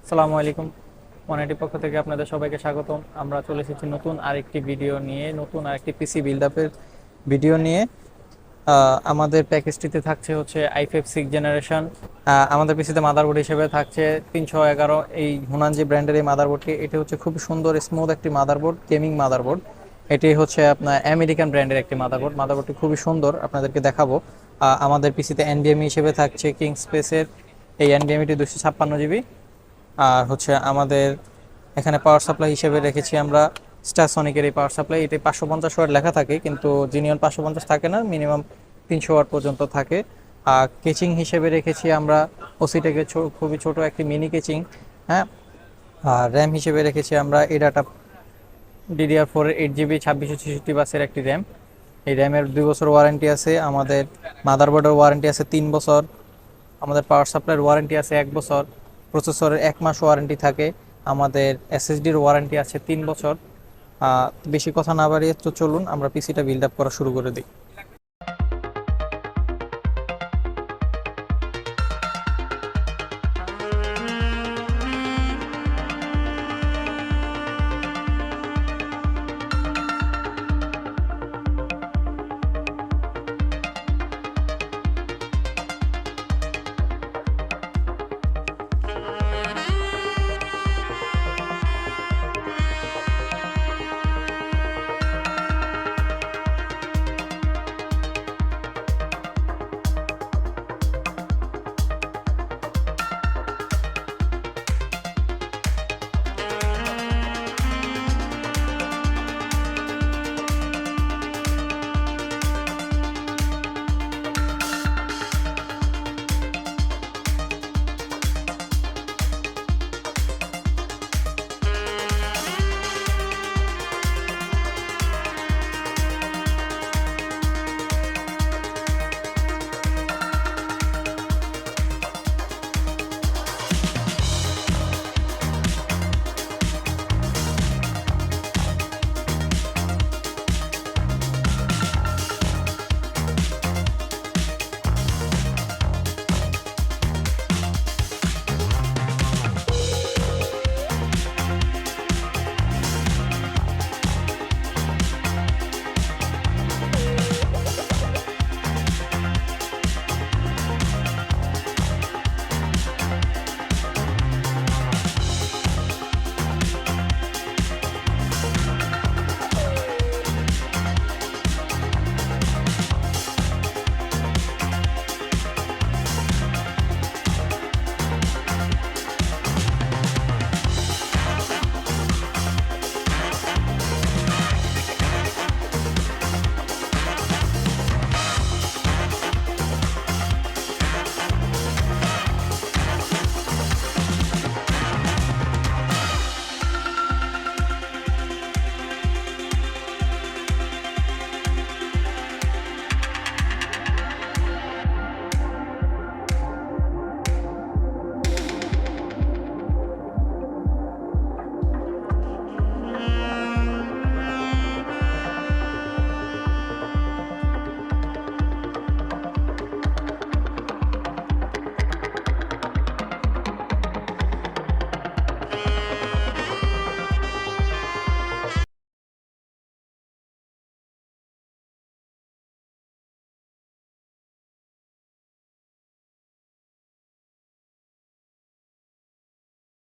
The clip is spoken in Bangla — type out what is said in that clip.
আসসালামু আলাইকুম। ওয়ানাইটি পক্ষ থেকে আপনাদের সবাইকে স্বাগতম। আমরা চলে এসেছি নতুন আরেকটি ভিডিও নিয়ে, নতুন আরেকটি পিসি বিল্ড আপের ভিডিও নিয়ে। আমাদের প্যাকেজটিতে থাকছে হচ্ছে i5 6 জেনারেশন। আমাদের পিসিতে মাদারবোর্ড হিসেবে থাকছে 311 এই হুনানজি ব্র্যান্ডের এই মাদারবোর্ডটি। এটি হচ্ছে খুব সুন্দর স্মুথ একটি মাদারবোর্ড, গেমিং মাদারবোর্ড। এটি হচ্ছে আপনার আমেরিকান ব্র্যান্ডের একটি মাদারবোর্ডটি খুবই সুন্দর, আপনাদেরকে দেখাবো। আমাদের পিসিতে এনভিএমই হিসেবে থাকছে কিংসপেসের এই এনভিএমইটি 256 জিবি। আর হচ্ছে আমাদের এখানে পাওয়ার সাপ্লাই হিসেবে রেখেছি আমরা স্টারসনিকের এই পাওয়ার সাপ্লাই। এটি 550 ওয়াট লেখা থাকে, কিন্তু জিনিয়ন 550 থাকে না, মিনিমাম 300 ওয়াট পর্যন্ত থাকে। আর কেচিং হিসেবে রেখেছি আমরা ওসিটেকে খুবই ছোট একটি মিনি কেচিং। হ্যাঁ, আর র্যাম হিসেবে রেখেছি আমরা এডাটা DDR4 8 GB 2666 বাসের একটি র্যাম। এই র্যামের 2 বছর ওয়ারেন্টি আছে। আমাদের মাদারবোর্ডের ওয়ারেন্টি আছে 3 বছর। আমাদের পাওয়ার সাপ্লাইয়ের ওয়ারেন্টি আছে 1 বছর। প্রসেসরের 1 মাস ওয়ারেন্টি থাকে। আমাদের এসএসডির ওয়ারেন্টি আছে 3 বছর। বেশি কথা না বাড়িয়ে তো চলুন আমরা পিসিটা বিল্ড আপ করা শুরু করে দিই।